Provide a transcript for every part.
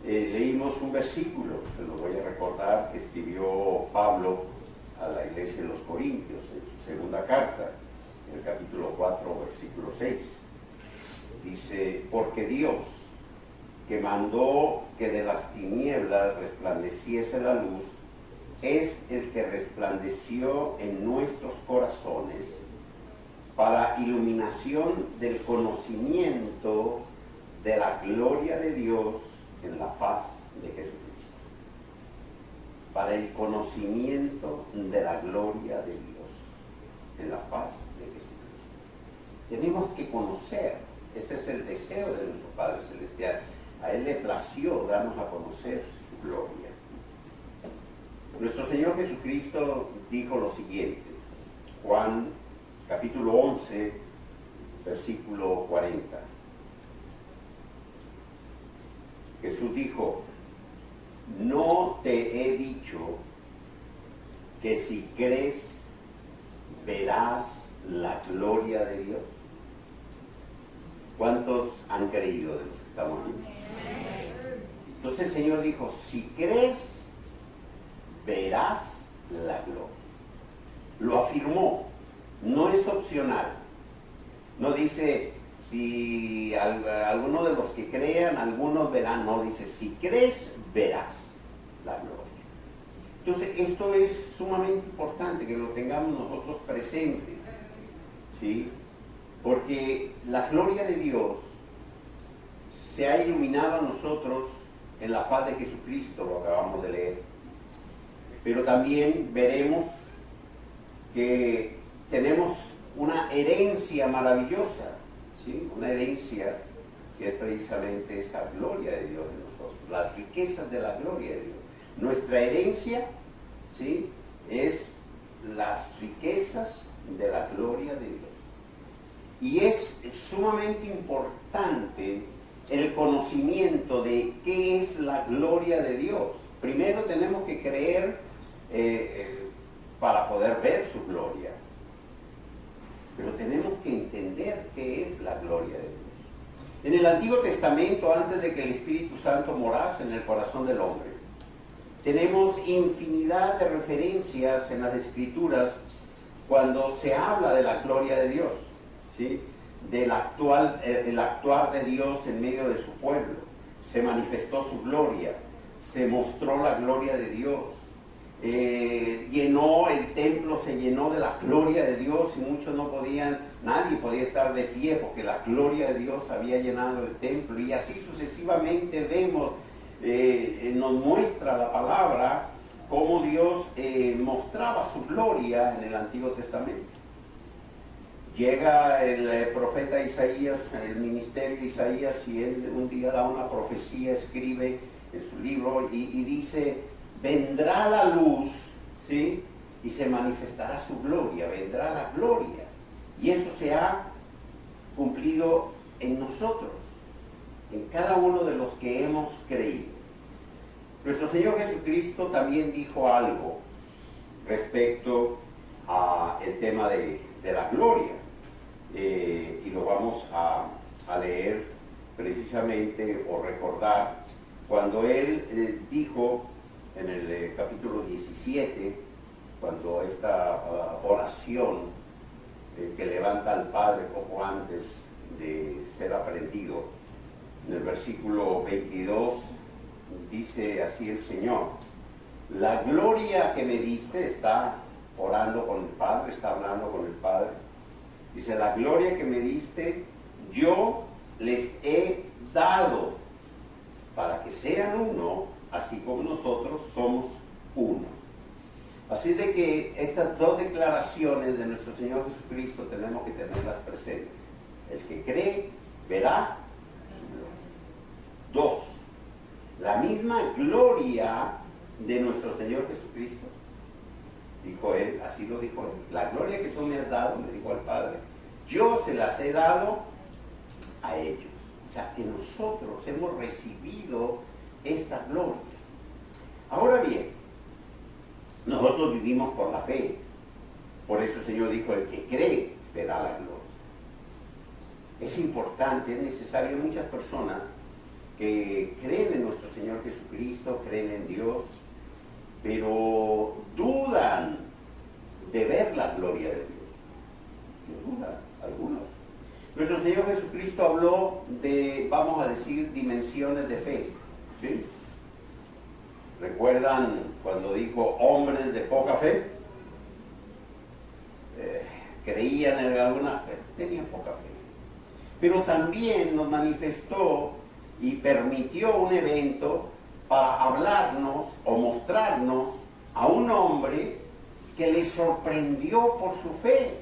leímos un versículo, se lo voy a recordar, que escribió Pablo a la iglesia de los Corintios en su segunda carta, en el capítulo 4, versículo 6. Dice: porque Dios, que mandó que de las tinieblas resplandeciese la luz, es el que resplandeció en nuestros corazones para iluminación del conocimiento de la gloria de Dios en la faz de Jesucristo. Para el conocimiento de la gloria de Dios en la faz de Jesucristo. Tenemos que conocer, ese es el deseo de nuestro Padre Celestial. A Él le plació darnos a conocer su gloria. Nuestro Señor Jesucristo dijo lo siguiente, Juan capítulo 11, versículo 40. Jesús dijo: no te he dicho que si crees verás la gloria de Dios. ¿Cuántos han creído de los que estamos aquí? Entonces el Señor dijo: si crees verás la gloria. Lo afirmó, no es opcional. No dice si alguno de los que crean, algunos verán. No, dice si crees verás la gloria. Entonces esto es sumamente importante que lo tengamos nosotros presente, ¿sí? Porque la gloria de Dios se ha iluminado a nosotros en la faz de Jesucristo, lo acabamos de leer. Pero también veremos que tenemos una herencia maravillosa, ¿sí? Una herencia que es precisamente esa gloria de Dios en nosotros, las riquezas de la gloria de Dios. Nuestra herencia, ¿sí?, es las riquezas de la gloria de Dios. Y es sumamente importante el conocimiento de qué es la gloria de Dios. Primero tenemos que creer para poder ver su gloria. Pero tenemos que entender qué es la gloria de Dios. En el Antiguo Testamento, antes de que el Espíritu Santo morase en el corazón del hombre, tenemos infinidad de referencias en las Escrituras cuando se habla de la gloria de Dios, ¿sí? El actuar de Dios en medio de su pueblo. Se manifestó su gloria, se mostró la gloria de Dios, el templo se llenó de la gloria de Dios y muchos nadie podía estar de pie porque la gloria de Dios había llenado el templo, y así sucesivamente vemos, nos muestra la palabra cómo Dios mostraba su gloria en el Antiguo Testamento. Llega el profeta Isaías, el ministerio de Isaías, y él un día da una profecía, escribe en su libro y dice: vendrá la luz, ¿sí?, y se manifestará su gloria, vendrá la gloria. Y eso se ha cumplido en nosotros, en cada uno de los que hemos creído. Nuestro Señor Jesucristo también dijo algo respecto al tema de la gloria. Y lo vamos a leer precisamente, o recordar, cuando Él dijo en el capítulo 17, cuando esta oración que levanta al Padre poco antes de ser aprendido, en el versículo 22, dice así el Señor: la gloria que me diste, está orando con el Padre, está hablando con el Padre. Dice: la gloria que me diste, yo les he dado, para que sean uno, así como nosotros somos uno. Así de que estas dos declaraciones de nuestro Señor Jesucristo tenemos que tenerlas presentes. El que cree, verá su gloria. Dos, la misma gloria de nuestro Señor Jesucristo. Dijo Él, así lo dijo Él: la gloria que tú me has dado, le dijo al Padre, yo se las he dado a ellos. O sea, que nosotros hemos recibido esta gloria. Ahora bien, nosotros vivimos por la fe. Por eso el Señor dijo: el que cree verá la gloria. Es importante, es necesario. Muchas personas que creen en nuestro Señor Jesucristo, creen en Dios, pero dudan de ver la gloria de Dios. No dudan, algunos. Nuestro Señor Jesucristo habló de, vamos a decir, dimensiones de fe, ¿sí? ¿Recuerdan cuando dijo hombres de poca fe? Creían en algunas, tenían poca fe. Pero también nos manifestó y permitió un evento para hablarnos o mostrarnos a un hombre que le sorprendió por su fe.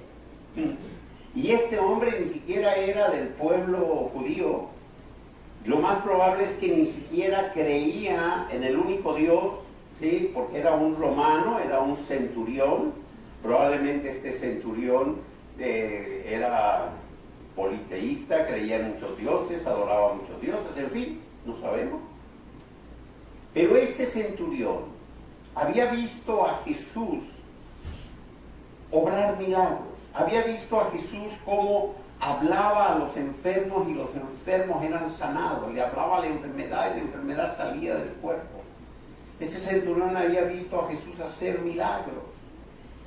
Y este hombre ni siquiera era del pueblo judío. Lo más probable es que ni siquiera creía en el único Dios, ¿sí? Porque era un romano, era un centurión. Probablemente este centurión era politeísta, creía en muchos dioses, adoraba a muchos dioses, en fin, no sabemos. Pero este centurión había visto a Jesús obrar milagros, había visto a Jesús cómo hablaba a los enfermos y los enfermos eran sanados, le hablaba a la enfermedad y la enfermedad salía del cuerpo. Este centurión había visto a Jesús hacer milagros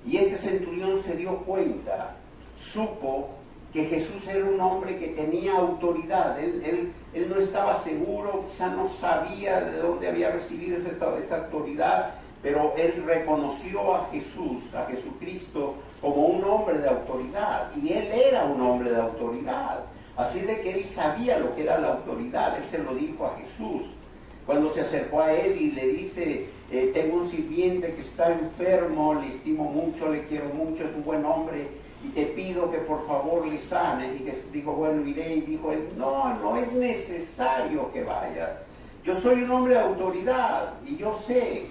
y este centurión se dio cuenta, supo que Jesús era un hombre que tenía autoridad. Él no estaba seguro, quizá no sabía de dónde había recibido esa autoridad, pero él reconoció a Jesús, a Jesucristo, como un hombre de autoridad, y él era un hombre de autoridad. Así de que él sabía lo que era la autoridad, él se lo dijo a Jesús. Cuando se acercó a él y le dice, tengo un sirviente que está enfermo, le estimo mucho, le quiero mucho, es un buen hombre, y te pido que por favor le sane. Y Jesús dijo, bueno, iré. Y dijo él, no es necesario que vaya. Yo soy un hombre de autoridad y yo sé,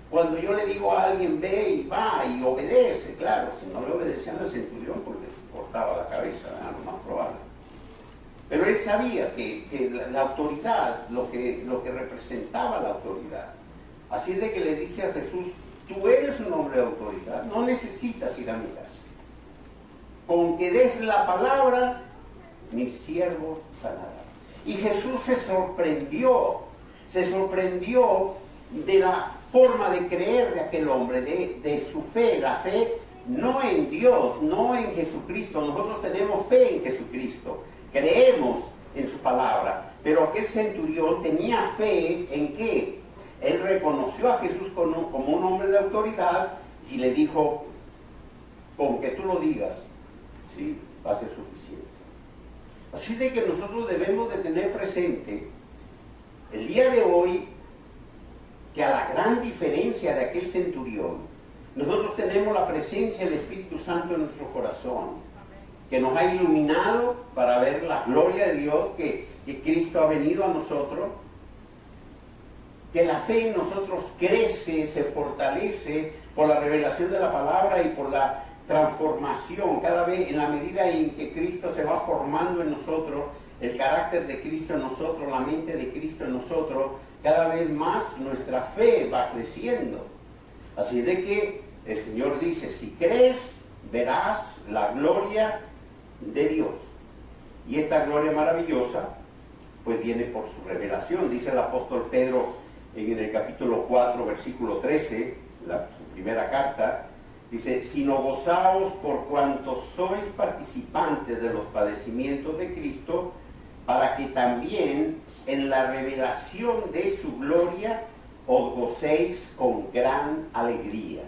cuando yo le digo a alguien ve y va y obedece, claro, si no le obedecían al centurión, pues les cortaba la cabeza, ¿verdad? Lo más probable. Pero él sabía que la autoridad, lo que representaba la autoridad. Así es de que le dice a Jesús, tú eres un hombre de autoridad, no necesitas ir a mi casa. Con que des la palabra, mi siervo sanará. Y Jesús se sorprendió de la forma de creer de aquel hombre, de su fe, la fe no en Dios, no en Jesucristo. Nosotros tenemos fe en Jesucristo, creemos en su palabra, pero aquel centurión tenía fe en qué. Él reconoció a Jesús como un hombre de autoridad y le dijo, con que tú lo digas, sí, va a ser suficiente. Así de que nosotros debemos de tener presente el día de hoy que a la gran diferencia de aquel centurión, nosotros tenemos la presencia del Espíritu Santo en nuestro corazón, que nos ha iluminado para ver la gloria de Dios, que Cristo ha venido a nosotros, que la fe en nosotros crece, se fortalece por la revelación de la palabra y por la transformación, cada vez en la medida en que Cristo se va formando en nosotros, el carácter de Cristo en nosotros, la mente de Cristo en nosotros, cada vez más nuestra fe va creciendo. Así de que el Señor dice, si crees, verás la gloria de Dios. Y esta gloria maravillosa, pues viene por su revelación. Dice el apóstol Pedro en el capítulo 4, versículo 13, su primera carta, dice, sino gozaos por cuanto sois participantes de los padecimientos de Cristo, para que también en la revelación de su gloria os gocéis con gran alegría.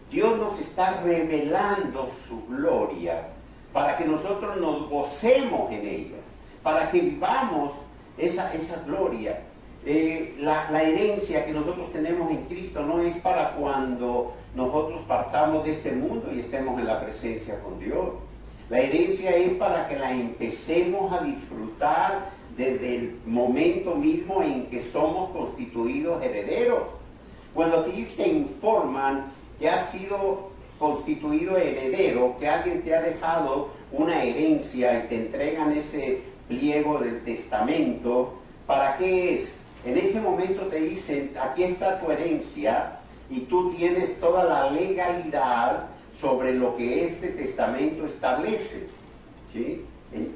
Dios nos está revelando su gloria para que nosotros nos gocemos en ella, para que vivamos esa gloria. La herencia que nosotros tenemos en Cristo no es para cuando nosotros partamos de este mundo y estemos en la presencia con Dios. La herencia es para que la empecemos a disfrutar desde el momento mismo en que somos constituidos herederos. Cuando a ti te informan que has sido constituido heredero, que alguien te ha dejado una herencia y te entregan ese pliego del testamento, ¿para qué es? En ese momento te dicen, aquí está tu herencia y tú tienes toda la legalidad sobre lo que este testamento establece, ¿sí?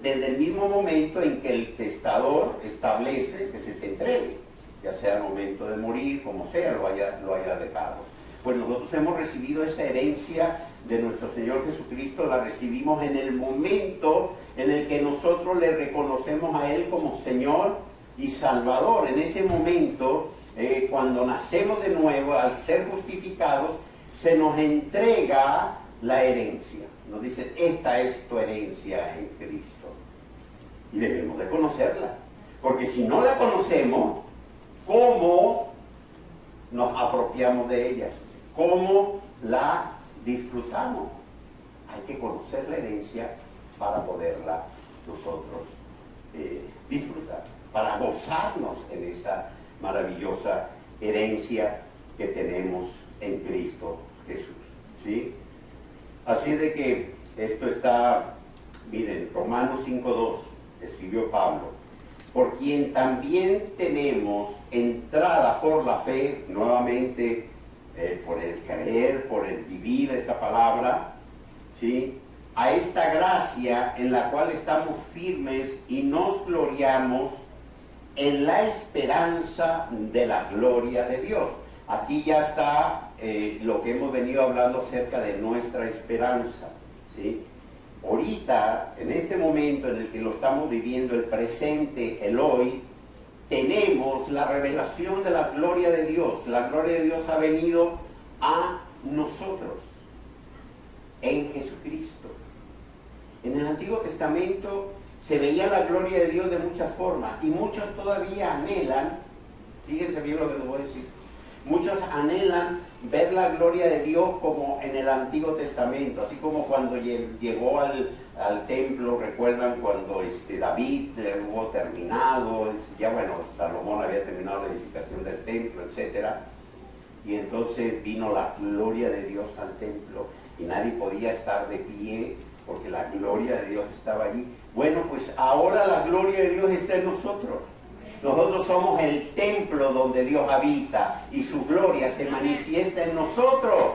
Desde el mismo momento en que el testador establece que se te entregue. ya sea al momento de morir, como sea, lo haya dejado. Pues nosotros hemos recibido esa herencia de nuestro Señor Jesucristo, la recibimos en el momento en el que nosotros le reconocemos a Él como Señor y Salvador. En ese momento, cuando nacemos de nuevo, al ser justificados, se nos entrega la herencia. Nos dicen, esta es tu herencia en Cristo. Y debemos de conocerla. Porque si no la conocemos, ¿cómo nos apropiamos de ella? ¿Cómo la disfrutamos? Hay que conocer la herencia para poderla nosotros disfrutar, para gozarnos en esa maravillosa herencia que tenemos en Cristo Jesús, ¿sí? Así de que esto está, miren, Romanos 5:2, escribió Pablo, por quien también tenemos entrada por la fe, nuevamente por el creer, por el vivir esta palabra, ¿sí? A esta gracia en la cual estamos firmes y nos gloriamos en la esperanza de la gloria de Dios. Aquí ya está lo que hemos venido hablando acerca de nuestra esperanza, ¿sí? Ahorita, en este momento en el que lo estamos viviendo, el presente, el hoy, tenemos la revelación de la gloria de Dios. La gloria de Dios ha venido a nosotros en Jesucristo. En el Antiguo Testamento se veía la gloria de Dios de muchas formas y muchos todavía anhelan, fíjense bien lo que les voy a decir, muchos anhelan ver la gloria de Dios como en el Antiguo Testamento, así como cuando llegó al templo, recuerdan cuando David hubo terminado, ya bueno, Salomón había terminado la edificación del templo, etc. Y entonces vino la gloria de Dios al templo y nadie podía estar de pie porque la gloria de Dios estaba allí. Bueno, pues ahora la gloria de Dios está en nosotros. Nosotros somos el templo donde Dios habita y su gloria se manifiesta en nosotros.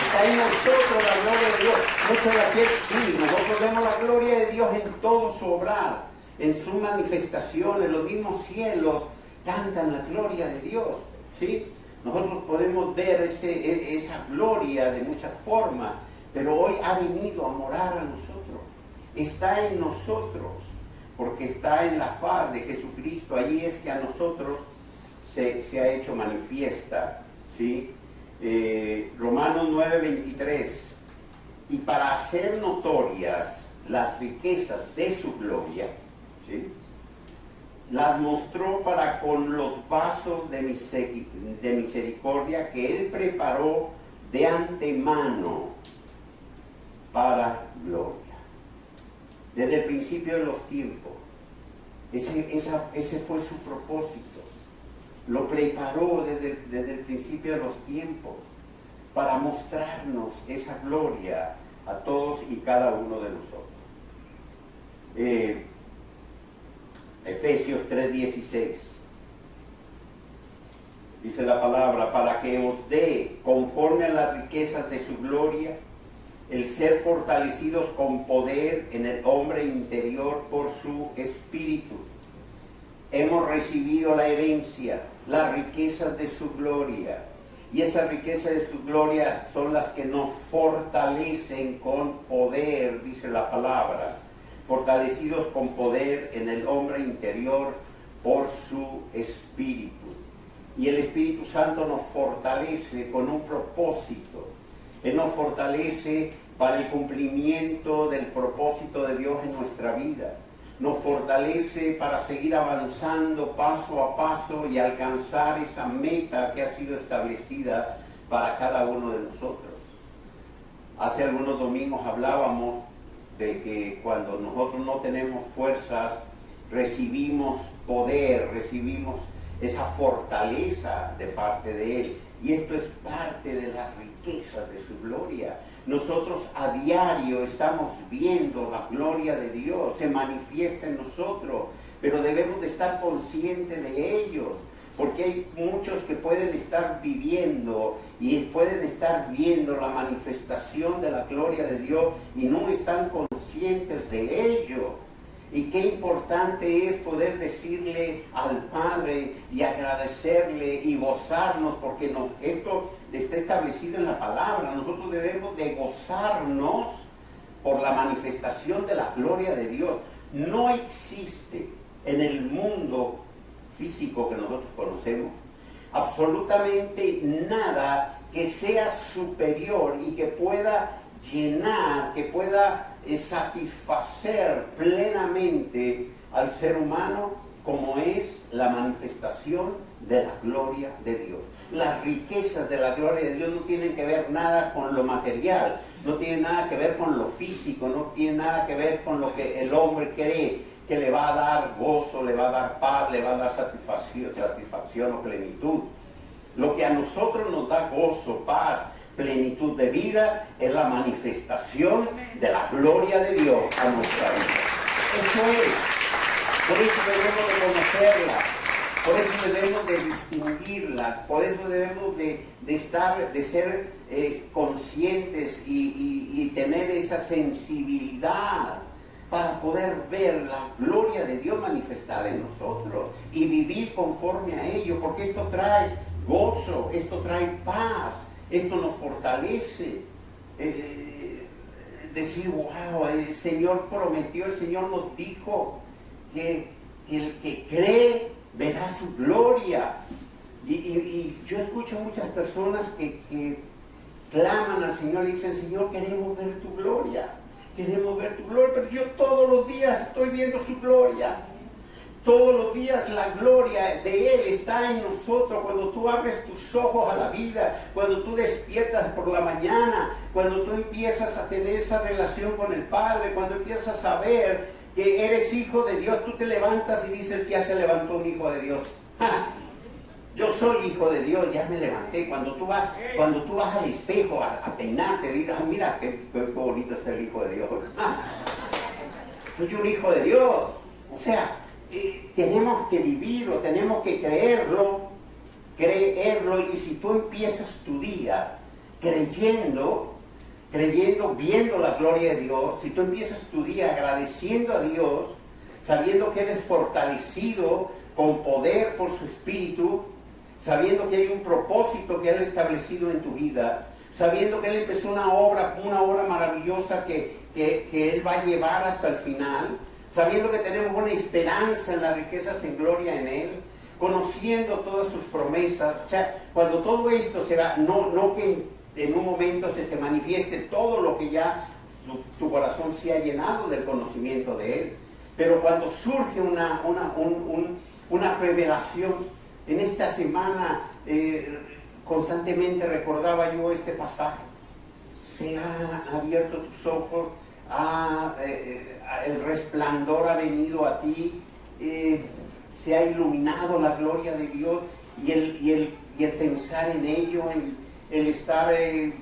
Está en nosotros la gloria de Dios. Muchos la quieren, sí, nosotros vemos la gloria de Dios en todo su obrar, en sus manifestaciones. Los mismos cielos cantan la gloria de Dios, ¿sí? Nosotros podemos ver esa gloria de muchas formas, pero hoy ha venido a morar a nosotros. Está en nosotros. Porque está en la faz de Jesucristo, allí es que a nosotros se ha hecho manifiesta, ¿sí? Romanos 9:23, y para hacer notorias las riquezas de su gloria, ¿sí? Las mostró para con los vasos de misericordia que Él preparó de antemano para gloria. Desde el principio de los tiempos, ese fue su propósito. Lo preparó desde el principio de los tiempos para mostrarnos esa gloria a todos y cada uno de nosotros. Efesios 3:16 dice la palabra, para que os dé conforme a las riquezas de su gloria el ser fortalecidos con poder en el hombre interior por su espíritu. Hemos recibido la herencia, las riquezas de su gloria. Y esas riquezas de su gloria son las que nos fortalecen con poder, dice la palabra. Fortalecidos con poder en el hombre interior por su espíritu. Y el Espíritu Santo nos fortalece con un propósito. Él nos fortalece para el cumplimiento del propósito de Dios en nuestra vida. Nos fortalece para seguir avanzando paso a paso y alcanzar esa meta que ha sido establecida para cada uno de nosotros. Hace algunos domingos hablábamos de que cuando nosotros no tenemos fuerzas, recibimos poder, recibimos esa fortaleza de parte de Él. Y esto es parte de la riqueza de su gloria. Nosotros a diario estamos viendo la gloria de Dios, se manifiesta en nosotros, pero debemos de estar conscientes de ellos, porque hay muchos que pueden estar viviendo y pueden estar viendo la manifestación de la gloria de Dios y no están conscientes de ello. Y qué importante es poder decirle al Padre y agradecerle y gozarnos, porque esto está establecido en la palabra. Nosotros debemos de gozarnos por la manifestación de la gloria de Dios. No existe en el mundo físico que nosotros conocemos absolutamente nada que sea superior y que pueda llenar, que pueda satisfacer plenamente al ser humano, como es la manifestación de la gloria de Dios. Las riquezas de la gloria de Dios no tienen que ver nada con lo material, no tienen nada que ver con lo físico, no tienen nada que ver con lo que el hombre cree que le va a dar gozo, le va a dar paz, le va a dar satisfacción o plenitud. Lo que a nosotros nos da gozo, paz, plenitud de vida es la manifestación de la gloria de Dios a nuestra vida. Eso es. Por eso debemos de conocerla, por eso debemos de distinguirla, por eso debemos de ser conscientes y tener esa sensibilidad para poder ver la gloria de Dios manifestada en nosotros y vivir conforme a ello, porque esto trae gozo, esto trae paz, esto nos fortalece. Decir, wow, el Señor prometió, el Señor nos dijo que el que cree verá su gloria. Y yo escucho muchas personas que claman al Señor y dicen, Señor, queremos ver tu gloria, queremos ver tu gloria, pero yo todos los días estoy viendo su gloria. Todos los días la gloria de Él está en nosotros. Cuando tú abres tus ojos a la vida, cuando tú despiertas por la mañana, cuando tú empiezas a tener esa relación con el Padre, cuando empiezas a ver que eres hijo de Dios, tú te levantas y dices, ya se levantó un hijo de Dios. ¡Ja! Yo soy hijo de Dios, ya me levanté. Cuando tú vas al espejo a peinarte, dices, ah, mira qué bonito está el hijo de Dios. ¡Ja! Soy un hijo de Dios. O sea, tenemos que vivirlo, tenemos que creerlo, y si tú empiezas tu día creyendo, viendo la gloria de Dios, si tú empiezas tu día agradeciendo a Dios, sabiendo que eres fortalecido con poder por su Espíritu, sabiendo que hay un propósito que Él ha establecido en tu vida, sabiendo que Él empezó una obra maravillosa que Él va a llevar hasta el final, sabiendo que tenemos una esperanza en las riquezas en gloria en Él, conociendo todas sus promesas. O sea, cuando todo esto se va, no que en un momento se te manifieste todo lo que ya tu corazón se ha llenado del conocimiento de Él, pero cuando surge una revelación, en esta semana constantemente recordaba yo este pasaje: se han abierto tus ojos, el resplandor ha venido a ti, se ha iluminado la gloria de Dios, y el pensar en ello, el estar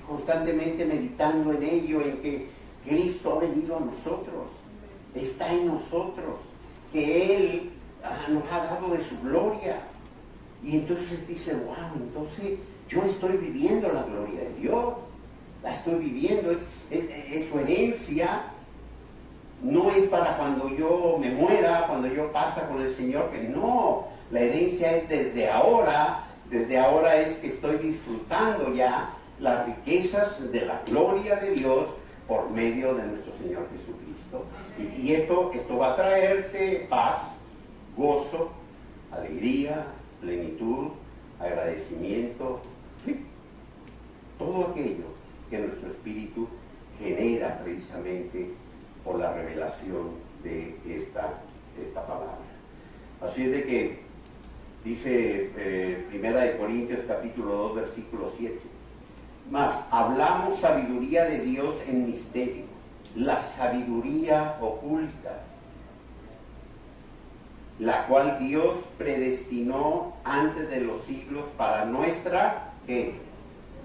constantemente meditando en ello, en que Cristo ha venido a nosotros, está en nosotros, que Él nos ha dado de su gloria. Y entonces dice, wow, entonces yo estoy viviendo la gloria de Dios, la estoy viviendo, es su herencia. No es para cuando yo me muera, cuando yo parta con el Señor, que no, la herencia es desde ahora es que estoy disfrutando ya las riquezas de la gloria de Dios por medio de nuestro Señor Jesucristo. Y esto va a traerte paz, gozo, alegría, plenitud, agradecimiento, ¿sí? Todo aquello que nuestro espíritu genera precisamente por la revelación de esta palabra. Así es de que dice Primera de Corintios capítulo 2 versículo 7: mas hablamos sabiduría de Dios en misterio, la sabiduría oculta, la cual Dios predestinó antes de los siglos para nuestra, ¿qué?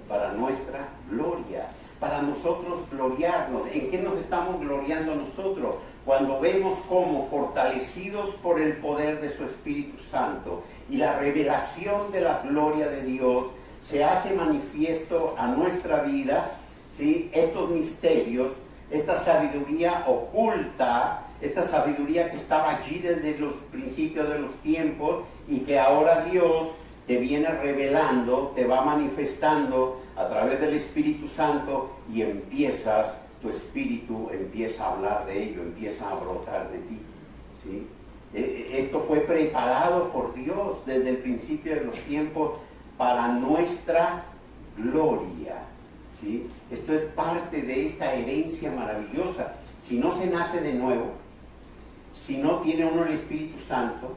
Para nuestra gloria, para nosotros gloriarnos. ¿En qué nos estamos gloriando nosotros? Cuando vemos cómo, fortalecidos por el poder de su Espíritu Santo y la revelación de la gloria de Dios, se hace manifiesto a nuestra vida, ¿sí? Estos misterios, esta sabiduría oculta esta sabiduría que estaba allí desde los principios de los tiempos y que ahora Dios te viene revelando, te va manifestando a través del Espíritu Santo y tu espíritu empieza a hablar de ello, empieza a brotar de ti, ¿sí? Esto fue preparado por Dios desde el principio de los tiempos para nuestra gloria, ¿sí? Esto es parte de esta herencia maravillosa. Si no se nace de nuevo, si no tiene uno el Espíritu Santo,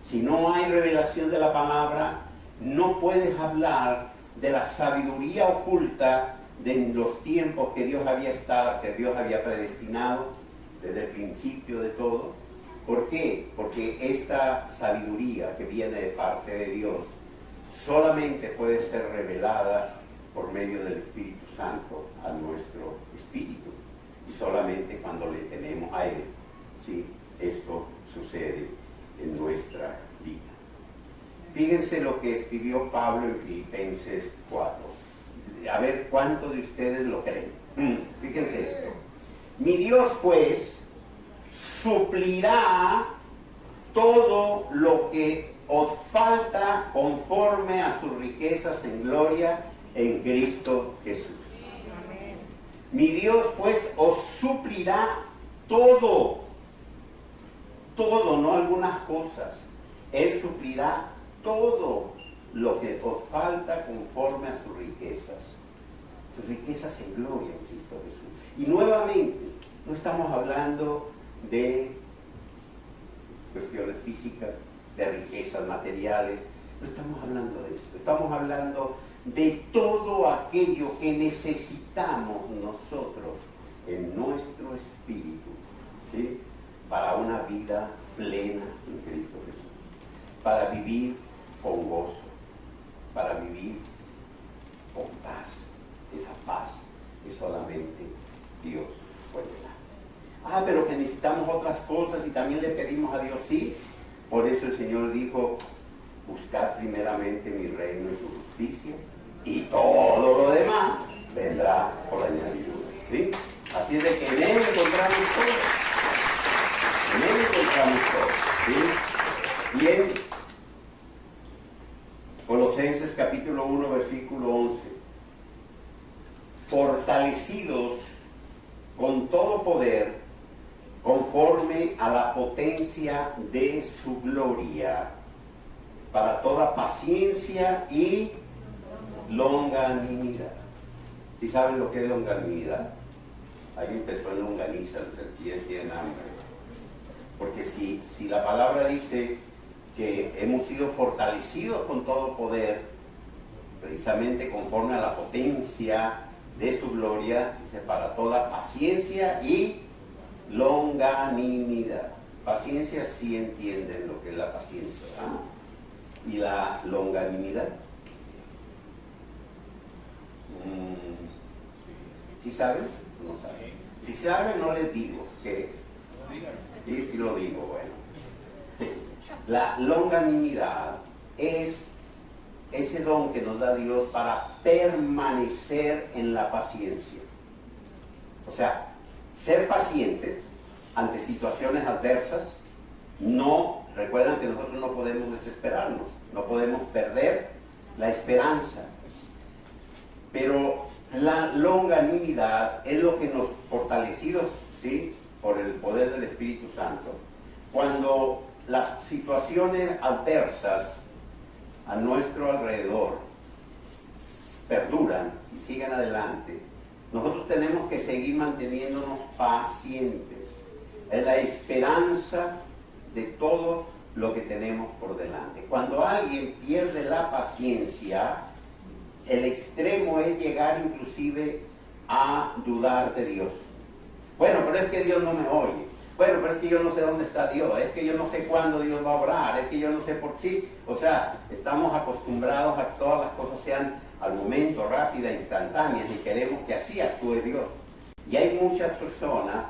si no hay revelación de la palabra, no puedes hablar de la sabiduría oculta de los tiempos que Dios había predestinado desde el principio de todo. ¿Por qué? Porque esta sabiduría que viene de parte de Dios solamente puede ser revelada por medio del Espíritu Santo a nuestro espíritu, y solamente cuando le tenemos a Él, ¿sí? Esto sucede en nuestra vida. Fíjense lo que escribió Pablo en Filipenses 4. A ver cuántos de ustedes lo creen. Fíjense esto. Mi Dios pues suplirá todo lo que os falta conforme a sus riquezas en gloria en Cristo Jesús. Amén. Mi Dios pues os suplirá todo, no algunas cosas. Él suplirá todo lo que os falta conforme a sus riquezas en gloria en Cristo Jesús. Y nuevamente, no estamos hablando de cuestiones físicas, de riquezas materiales, no estamos hablando de esto, estamos hablando de todo aquello que necesitamos nosotros en nuestro espíritu, ¿sí? Para una vida plena en Cristo Jesús, para vivir con gozo, para vivir con paz. Esa paz que solamente Dios puede dar. Pero que necesitamos otras cosas y también le pedimos a Dios, sí. Por eso el Señor dijo: buscar primeramente mi reino y su justicia, y todo lo demás vendrá por añadidura, ¿sí? Así es de que en Él encontramos todo. En Él encontramos todo, ¿sí? Bien. Colosenses capítulo 1, versículo 11. Fortalecidos con todo poder, conforme a la potencia de su gloria, para toda paciencia y longanimidad. ¿Sí saben lo que es longanimidad? Alguien empezó en longaniza, tiene hambre. Porque si la palabra dice que hemos sido fortalecidos con todo poder, precisamente conforme a la potencia de su gloria, dice, para toda paciencia y longanimidad. Paciencia, sí entienden lo que es la paciencia, ¿ah? Y la longanimidad. ¿Sí saben? No saben. Si saben, no les digo qué es. Sí lo digo, bueno. La longanimidad es ese don que nos da Dios para permanecer en la paciencia. O sea, ser pacientes ante situaciones adversas. Recuerdan que nosotros no podemos desesperarnos, no podemos perder la esperanza. Pero la longanimidad es lo que nos, fortalecidos, ¿sí?, por el poder del Espíritu Santo, cuando las situaciones adversas a nuestro alrededor perduran y siguen adelante, nosotros tenemos que seguir manteniéndonos pacientes en la esperanza de todo lo que tenemos por delante. Cuando alguien pierde la paciencia, el extremo es llegar inclusive a dudar de Dios. Bueno, pero es que Dios no me oye. Bueno, pero es que yo no sé dónde está Dios. Es que yo no sé cuándo Dios va a obrar. Es que yo no sé por qué. O sea, estamos acostumbrados a que todas las cosas sean al momento, rápidas, instantáneas, y queremos que así actúe Dios. Y hay muchas personas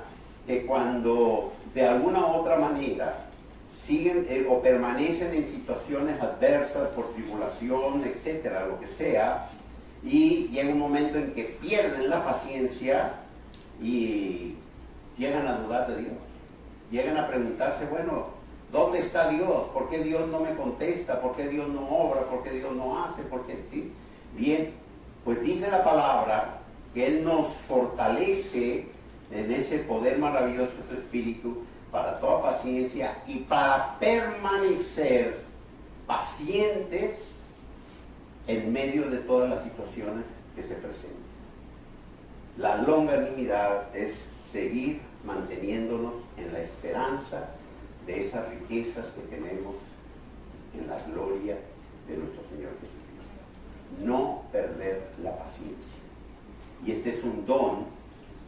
que cuando de alguna u otra manera siguen o permanecen en situaciones adversas por tribulación, etcétera, lo que sea, y llega un momento en que pierden la paciencia y llegan a dudar de Dios. llegan a preguntarse, bueno, ¿dónde está Dios? ¿Por qué Dios no me contesta? ¿Por qué Dios no obra? ¿Por qué Dios no hace? ¿Por qué? ¿Sí? Bien, pues dice la palabra que Él nos fortalece en ese poder maravilloso de su Espíritu para toda paciencia y para permanecer pacientes en medio de todas las situaciones que se presentan. La longanimidad es seguir manteniéndonos en la esperanza de esas riquezas que tenemos en la gloria de nuestro Señor Jesucristo. No perder la paciencia. Y este es un don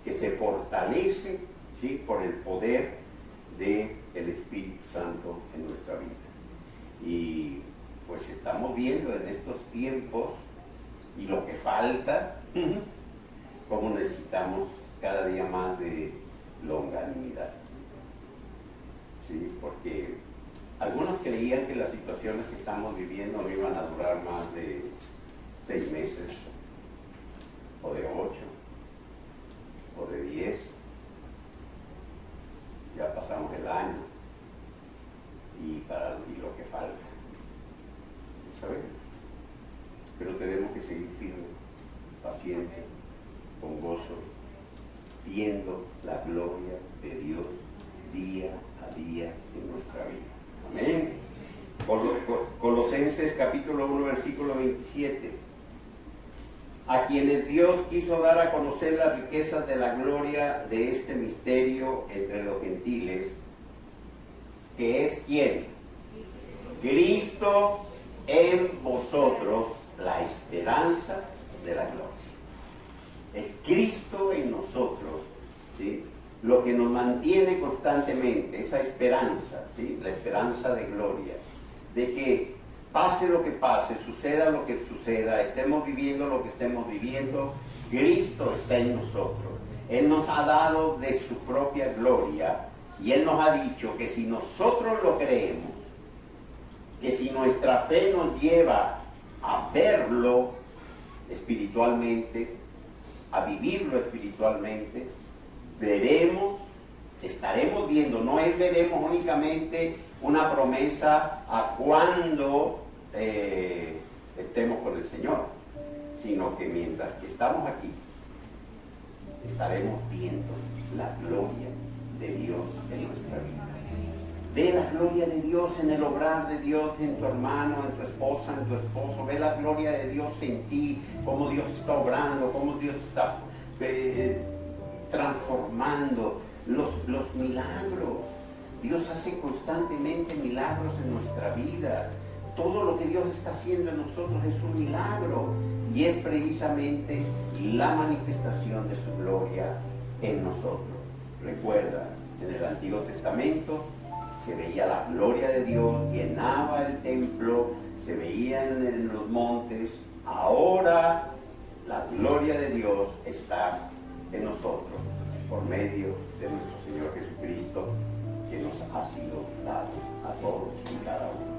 que se fortalece, ¿sí?, por el poder del Espíritu Santo en nuestra vida. Y pues estamos viendo en estos tiempos y lo que falta, cómo necesitamos cada día más de longanimidad. ¿Sí? Porque algunos creían que las situaciones que estamos viviendo no iban a durar más de 6 meses, o de 8, o de 10. Ya pasamos el año y lo que falta. ¿Saben? Pero tenemos que seguir firmes, pacientes, con gozo, viendo la gloria de Dios día a día en nuestra vida. Amén. Colosenses capítulo 1, versículo 27. A quienes Dios quiso dar a conocer las riquezas de la gloria de este misterio entre los gentiles, que es ¿quién? Cristo en vosotros, la esperanza de la gloria. Es Cristo en nosotros, ¿sí?, lo que nos mantiene constantemente, esa esperanza, ¿sí?, la esperanza de gloria, de que pase lo que pase, suceda lo que suceda, estemos viviendo lo que estemos viviendo, Cristo está en nosotros. Él nos ha dado de su propia gloria y Él nos ha dicho que si nosotros lo creemos, que si nuestra fe nos lleva a verlo espiritualmente, a vivirlo espiritualmente, veremos, estaremos viendo, no es veremos únicamente una promesa a cuando estemos con el Señor, sino que mientras que estamos aquí, estaremos viendo la gloria de Dios en nuestra vida. Ve la gloria de Dios en el obrar de Dios en tu hermano, en tu esposa, en tu esposo. Ve la gloria de Dios en ti, cómo Dios está obrando, cómo Dios está transformando los milagros. Dios hace constantemente milagros en nuestra vida. Todo lo que Dios está haciendo en nosotros es un milagro y es precisamente la manifestación de su gloria en nosotros. Recuerda, en el Antiguo Testamento se veía la gloria de Dios, llenaba el templo, se veía en los montes. Ahora la gloria de Dios está en nosotros por medio de nuestro Señor Jesucristo, que nos ha sido dado a todos y cada uno.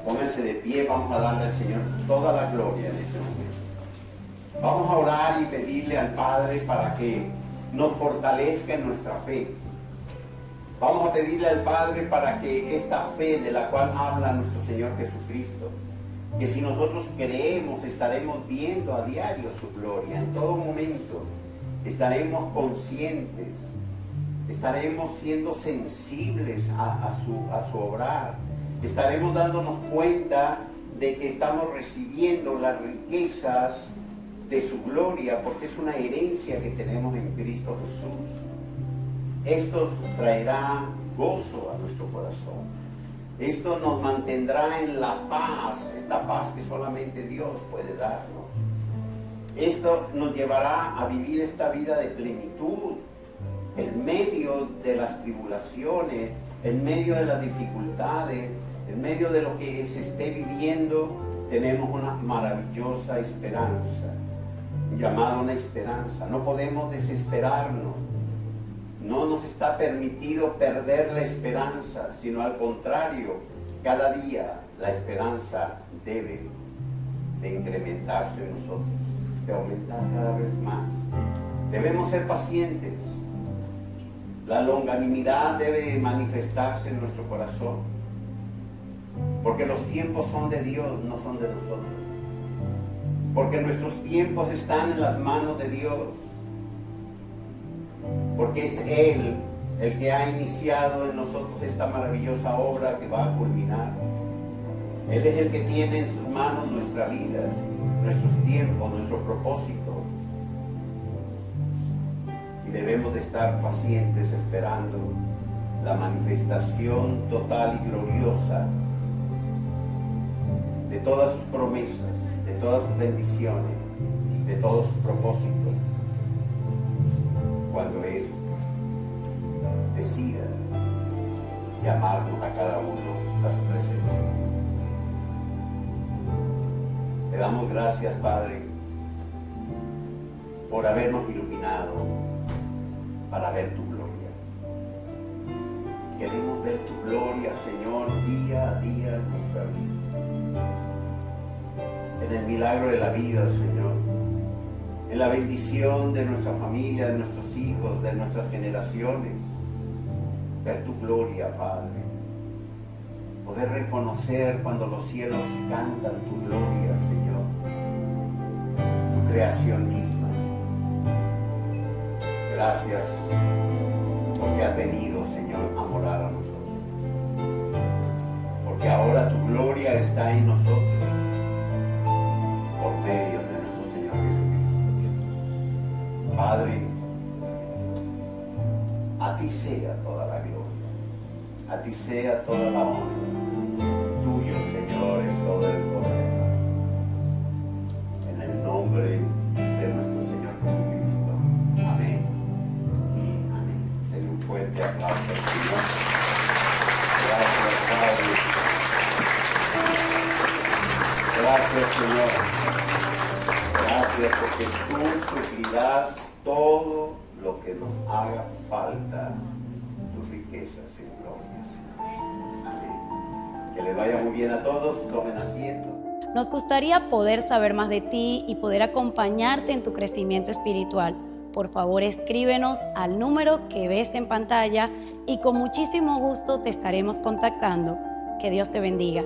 Pónganse de pie, vamos a darle al Señor toda la gloria en este momento. Vamos a orar y pedirle al Padre para que nos fortalezca en nuestra fe. Vamos a pedirle al Padre para que esta fe de la cual habla nuestro Señor Jesucristo, que si nosotros creemos estaremos viendo a diario su gloria, en todo momento estaremos conscientes, estaremos siendo sensibles a su obrar, estaremos dándonos cuenta de que estamos recibiendo las riquezas de su gloria, porque es una herencia que tenemos en Cristo Jesús. Esto traerá gozo a nuestro corazón. Esto nos mantendrá en la paz, esta paz que solamente Dios puede darnos. Esto nos llevará a vivir esta vida de plenitud, en medio de las tribulaciones, en medio de las dificultades, en medio de lo que se esté viviendo. Tenemos una maravillosa esperanza, llamada una esperanza. No podemos desesperarnos. No nos está permitido perder la esperanza, sino al contrario, cada día la esperanza debe de incrementarse en nosotros, de aumentar cada vez más. Debemos ser pacientes. La longanimidad debe manifestarse en nuestro corazón, porque los tiempos son de Dios, no son de nosotros. Porque nuestros tiempos están en las manos de Dios, porque es Él el que ha iniciado en nosotros esta maravillosa obra que va a culminar. Él es el que tiene en sus manos nuestra vida, nuestros tiempos, nuestro propósito. Y debemos de estar pacientes esperando la manifestación total y gloriosa de todas sus promesas, de todas sus bendiciones, de todos sus propósitos, cuando Él decida llamarnos a cada uno a su presencia. Le damos gracias, Padre, por habernos iluminado para ver tu gloria. Queremos ver tu gloria, Señor, día a día en nuestra vida. En el milagro de la vida, Señor. En la bendición de nuestra familia, de nuestros hijos, de nuestras generaciones. Ver tu gloria, Padre. Poder reconocer cuando los cielos cantan tu gloria, Señor. Tu creación misma. Gracias porque has venido, Señor, a morar a nosotros. Porque ahora tu gloria está en nosotros por medio de nuestro Señor Jesucristo. Padre, a ti sea toda la gloria, a ti sea toda la honra. Tuyo, Señor, es todo el poder. En el nombre de nuestro Señor Jesucristo. Amén y amén. Denle un fuerte aplauso al Señor. Gracias, Padre. Gracias, Señor. Gracias porque tú suplirás todo lo que nos haga falta. Tus riquezas en gloria, Señor. Amén. Que les vaya muy bien a todos. Tomen asiento. Nos gustaría poder saber más de ti y poder acompañarte en tu crecimiento espiritual. Por favor, escríbenos al número que ves en pantalla y con muchísimo gusto te estaremos contactando. Que Dios te bendiga.